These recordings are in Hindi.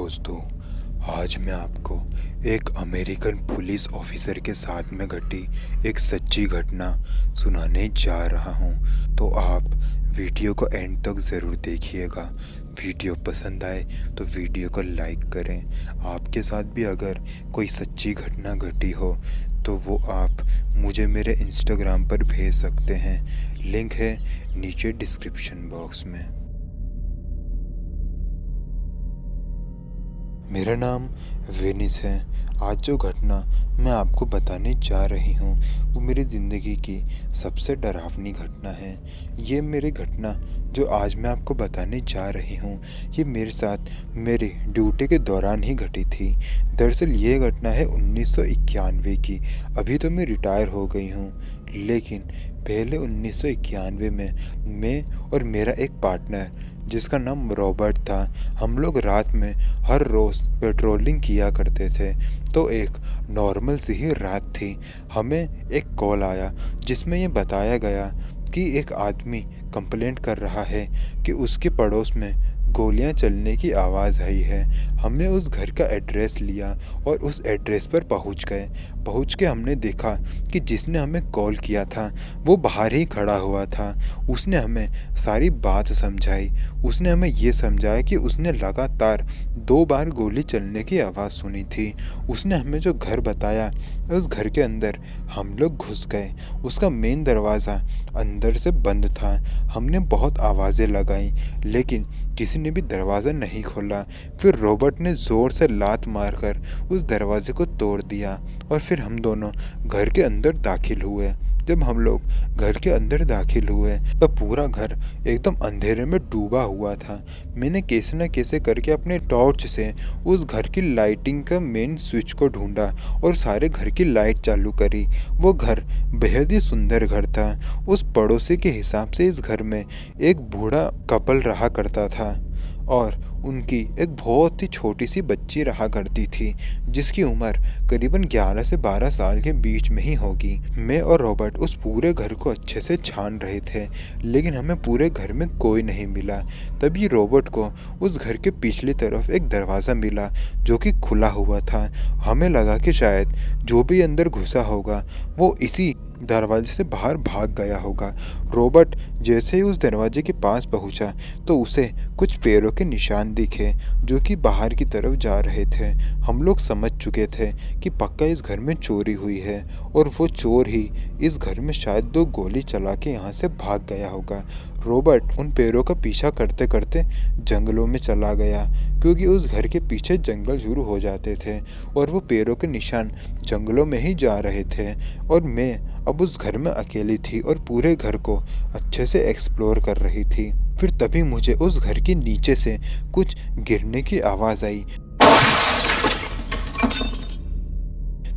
दोस्तों, आज मैं आपको एक अमेरिकन पुलिस ऑफिसर के साथ में घटी एक सच्ची घटना सुनाने जा रहा हूं। तो आप वीडियो को एंड तक ज़रूर देखिएगा। वीडियो पसंद आए तो वीडियो को लाइक करें। आपके साथ भी अगर कोई सच्ची घटना घटी हो तो वो आप मुझे मेरे इंस्टाग्राम पर भेज सकते हैं। लिंक है नीचे डिस्क्रिप्शन बॉक्स में। मेरा नाम वेनिस है। आज जो घटना मैं आपको बताने जा रही हूँ वो मेरी ज़िंदगी की सबसे डरावनी घटना है। ये मेरी घटना जो आज मैं आपको बताने जा रही हूँ ये मेरे साथ मेरे ड्यूटी के दौरान ही घटी थी। दरअसल ये घटना है 1991 की। अभी तो मैं रिटायर हो गई हूँ, लेकिन पहले 1991 में मैं और मेरा एक पार्टनर जिसका नाम रॉबर्ट था, हम लोग रात में हर रोज़ पेट्रोलिंग किया करते थे। तो एक नॉर्मल सी ही रात थी। हमें एक कॉल आया जिसमें ये बताया गया कि एक आदमी कंप्लेंट कर रहा है कि उसके पड़ोस में गोलियां चलने की आवाज़ आई है। हमने उस घर का एड्रेस लिया और उस एड्रेस पर पहुंच के हमने देखा कि जिसने हमें कॉल किया था वो बाहर ही खड़ा हुआ था। उसने हमें सारी बात समझाई। उसने हमें ये समझाया कि उसने लगातार 2 बार गोली चलने की आवाज़ सुनी थी। उसने हमें जो घर बताया उस घर के अंदर हम लोग घुस गए। उसका मेन दरवाज़ा अंदर से बंद था। हमने बहुत आवाज़ें लगाई लेकिन किसी ने भी दरवाज़ा नहीं खोला। फिर रॉबर्ट ने ज़ोर से लात मारकर उस दरवाजे को तोड़ दिया और फिर हम दोनों घर के अंदर दाखिल हुए। जब हम लोग घर के अंदर दाखिल हुए तो पूरा घर एकदम अंधेरे में डूबा हुआ था। मैंने कैसे न कैसे करके अपने टॉर्च से उस घर की लाइटिंग का मेन स्विच को ढूंढा और सारे घर की लाइट चालू करी। वो घर बेहद ही सुंदर घर था। उस पड़ोसी के हिसाब से इस घर में एक बूढ़ा कपल रहा करता था और उनकी एक बहुत ही छोटी सी बच्ची रहा करती थी जिसकी उम्र करीबन 11 से 12 साल के बीच में ही होगी। मैं और रॉबर्ट उस पूरे घर को अच्छे से छान रहे थे लेकिन हमें पूरे घर में कोई नहीं मिला। तभी रॉबर्ट को उस घर के पिछली तरफ एक दरवाज़ा मिला जो कि खुला हुआ था। हमें लगा कि शायद जो भी अंदर घुसा होगा वो इसी दरवाजे से बाहर भाग गया होगा। रॉबर्ट जैसे ही उस दरवाजे के पास पहुंचा तो उसे कुछ पैरों के निशान दिखे जो कि बाहर की तरफ जा रहे थे। हम लोग समझ चुके थे कि पक्का इस घर में चोरी हुई है और वो चोर ही इस घर में शायद 2 गोली चला के यहाँ से भाग गया होगा। रॉबर्ट उन पैरों का पीछा करते करते जंगलों में चला गया क्योंकि उस घर के पीछे जंगल शुरू हो जाते थे और वो पैरों के निशान जंगलों में ही जा रहे थे। और मैं अब उस घर में अकेली थी और पूरे घर को अच्छे से एक्सप्लोर कर रही थी। फिर तभी मुझे उस घर के नीचे से कुछ गिरने की आवाज़ आई।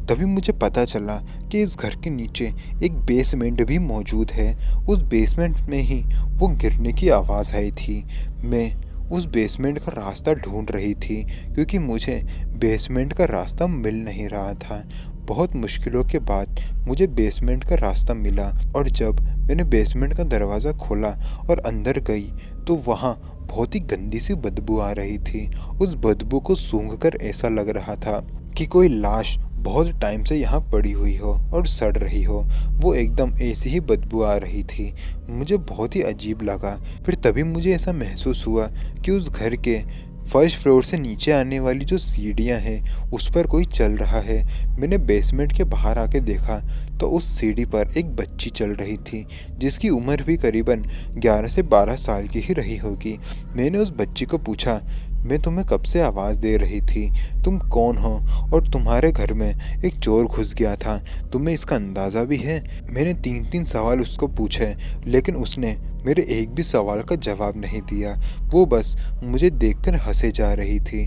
तभी मुझे पता चला कि इस घर के नीचे एक बेसमेंट भी मौजूद है। उस बेसमेंट में ही वो गिरने की आवाज़ आई थी। मैं उस बेसमेंट का रास्ता ढूंढ रही थी क्योंकि मुझे बेसमेंट का रास्ता मिल नहीं रहा था। बहुत मुश्किलों के बाद मुझे बेसमेंट का रास्ता मिला और जब मैंने बेसमेंट का दरवाज़ा खोला और अंदर गई तो वहाँ बहुत ही गंदी सी बदबू आ रही थी। उस बदबू को सूंघकर ऐसा लग रहा था कि कोई लाश बहुत टाइम से यहाँ पड़ी हुई हो और सड़ रही हो। वो एकदम ऐसी ही बदबू आ रही थी। मुझे बहुत ही अजीब लगा। फिर तभी मुझे ऐसा महसूस हुआ कि उस घर के फर्स्ट फ्लोर से नीचे आने वाली जो सीढ़ियाँ हैं उस पर कोई चल रहा है। मैंने बेसमेंट के बाहर आके देखा तो उस सीढ़ी पर एक बच्ची चल रही थी जिसकी उम्र भी करीबन 11 से 12 साल की ही रही होगी। मैंने उस बच्ची को पूछा, मैं तुम्हें कब से आवाज़ दे रही थी, तुम कौन हो और तुम्हारे घर में एक चोर घुस गया था, तुम्हें इसका अंदाज़ा भी है? मैंने 3 सवाल उसको पूछे लेकिन उसने मेरे एक भी सवाल का जवाब नहीं दिया। वो बस मुझे देखकर हंसे जा रही थी।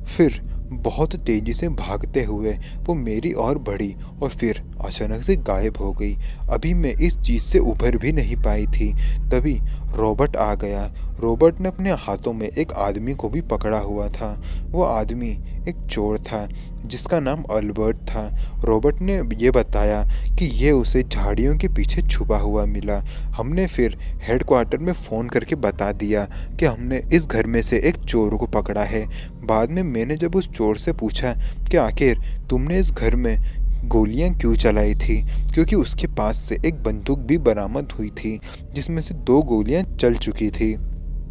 फिर बहुत तेजी से भागते हुए वो मेरी ओर बढ़ी और फिर अचानक से गायब हो गई। अभी मैं इस चीज़ से उभर भी नहीं पाई थी, तभी रॉबर्ट आ गया। रॉबर्ट ने अपने हाथों में एक आदमी को भी पकड़ा हुआ था। वो आदमी एक चोर था जिसका नाम अल्बर्ट था। रॉबर्ट ने ये बताया कि ये उसे झाड़ियों के पीछे छुपा हुआ मिला। हमने फिर हेडक्वार्टर में फ़ोन करके बता दिया कि हमने इस घर में से एक चोर को पकड़ा है। बाद में मैंने जब उस चोर से पूछा कि आखिर तुमने इस घर में गोलियां क्यों चलाई थी, क्योंकि उसके पास से एक बंदूक भी बरामद हुई थी जिसमें से 2 गोलियां चल चुकी थी।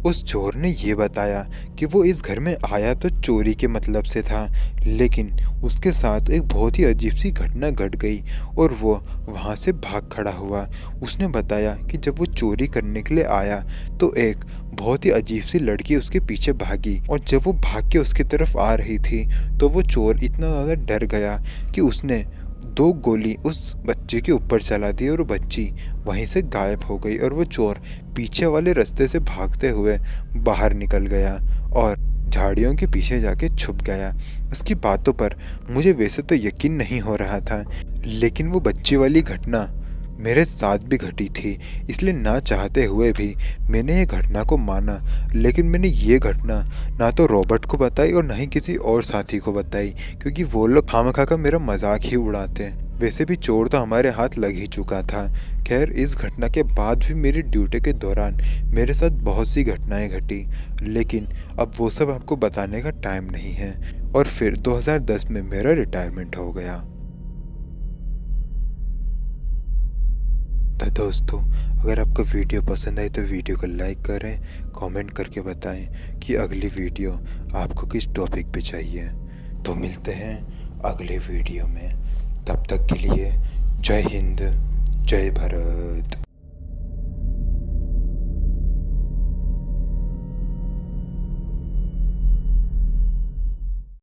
उस चोर ने ये बताया कि वो इस घर में आया तो चोरी के मतलब से था, लेकिन उसके साथ एक बहुत ही अजीब सी घटना घट गई और वो वहाँ से भाग खड़ा हुआ। उसने बताया कि जब वो चोरी करने के लिए आया तो एक बहुत ही अजीब सी लड़की उसके पीछे भागी, और जब वो भाग के उसकी तरफ आ रही थी तो वो चोर इतना ज़्यादा डर गया कि उसने 2 गोली उस बच्चे के ऊपर चला दी और वो बच्ची वहीं से गायब हो गई और वो चोर पीछे वाले रास्ते से भागते हुए बाहर निकल गया और झाड़ियों के पीछे जाके छुप गया। उसकी बातों पर मुझे वैसे तो यकीन नहीं हो रहा था, लेकिन वो बच्ची वाली घटना मेरे साथ भी घटी थी, इसलिए ना चाहते हुए भी मैंने ये घटना को माना। लेकिन मैंने ये घटना ना तो रॉबर्ट को बताई और ना ही किसी और साथी को बताई, क्योंकि वो लोग खामखा का मेरा मजाक ही उड़ाते हैं। वैसे भी चोर तो हमारे हाथ लग ही चुका था। खैर, इस घटना के बाद भी मेरी ड्यूटी के दौरान मेरे साथ बहुत सी घटनाएं घटी, लेकिन अब वो सब आपको बताने का टाइम नहीं है। और फिर 2010 में मेरा रिटायरमेंट हो गया। तो दोस्तों, अगर आपको वीडियो पसंद आई तो वीडियो को लाइक करें, कमेंट करके बताएं कि अगली वीडियो आपको किस टॉपिक पे चाहिए। तो मिलते हैं अगले वीडियो में, तब तक के लिए जय हिंद, जय भारत।